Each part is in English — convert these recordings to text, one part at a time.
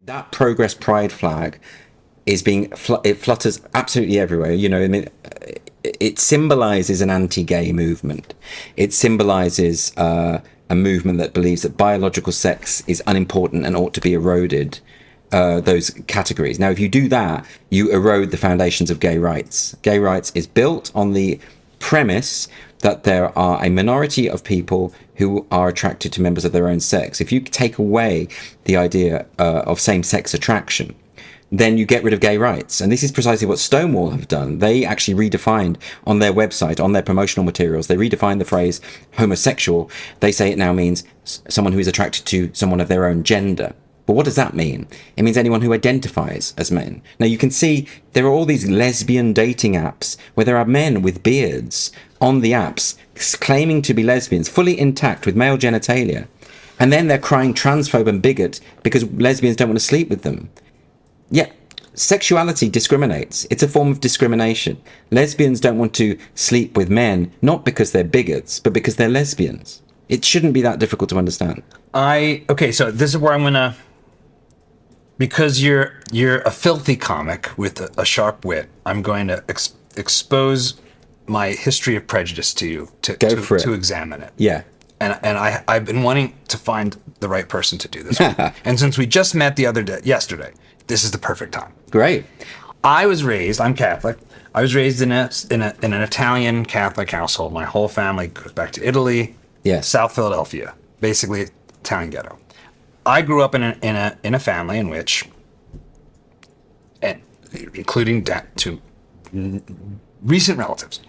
that progress pride flag is it flutters absolutely everywhere. You know, I mean, it symbolizes an anti-gay movement. It symbolizes a movement that believes that biological sex is unimportant and ought to be eroded. Those categories. Now, if you do that, you erode the foundations of gay rights. Gay rights is built on the premise that there are a minority of people who are attracted to members of their own sex. If you take away the idea of same-sex attraction, then you get rid of gay rights. And this is precisely what Stonewall have done. They actually redefined on their website, on their promotional materials, they redefined the phrase homosexual. They say it now means someone who is attracted to someone of their own gender. But what does that mean? It means anyone who identifies as men. Now, you can see there are all these lesbian dating apps where there are men with beards on the apps claiming to be lesbians, fully intact with male genitalia. And then they're crying transphobe and bigot because lesbians don't want to sleep with them. Yet, sexuality discriminates. It's a form of discrimination. Lesbians don't want to sleep with men, not because they're bigots, but because they're lesbians. It shouldn't be that difficult to understand. Okay, so this is where I'm gonna, because you're a filthy comic with a sharp wit, I'm going to expose my history of prejudice to you to examine it. Yeah. And I've been wanting to find the right person to do this with. And since we just met yesterday, this is the perfect time. Great. I'm Catholic. I was raised in an Italian Catholic household. My whole family goes back to Italy. Yes. South Philadelphia, basically Italian ghetto. I grew up in a family in which, and including to recent relatives,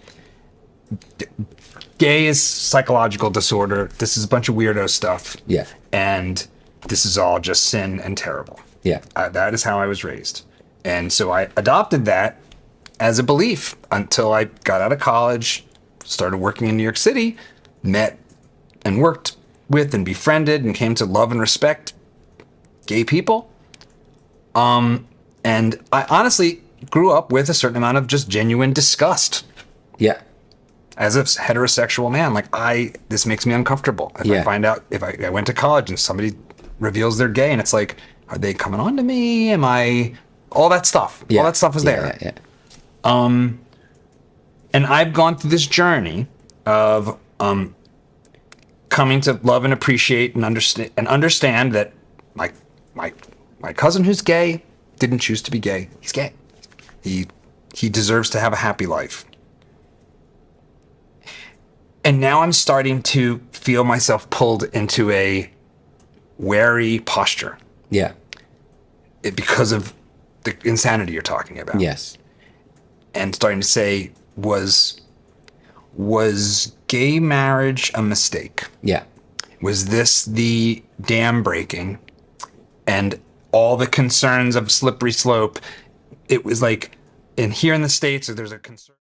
gay is psychological disorder. This is a bunch of weirdo stuff. Yeah. And this is all just sin and terrible. Yeah. That is how I was raised. And so I adopted that as a belief until I got out of college, started working in New York City, met and worked with and befriended and came to love and respect gay people. And I honestly grew up with a certain amount of just genuine disgust. Yeah. As a heterosexual man, this makes me uncomfortable. If I find out, if I went to college and somebody reveals they're gay and it's like, are they coming on to me? All that stuff. Yeah. All that stuff is there. Yeah. And I've gone through this journey of, coming to love and appreciate and understand that my cousin who's gay didn't choose to be gay. He's gay. He deserves to have a happy life. And now I'm starting to feel myself pulled into a wary posture. Yeah. Because of the insanity you're talking about. Yes. And starting to say, was gay marriage a mistake? Yeah. Was this the dam breaking and all the concerns of slippery slope? It was like, here in the States, there's a concern.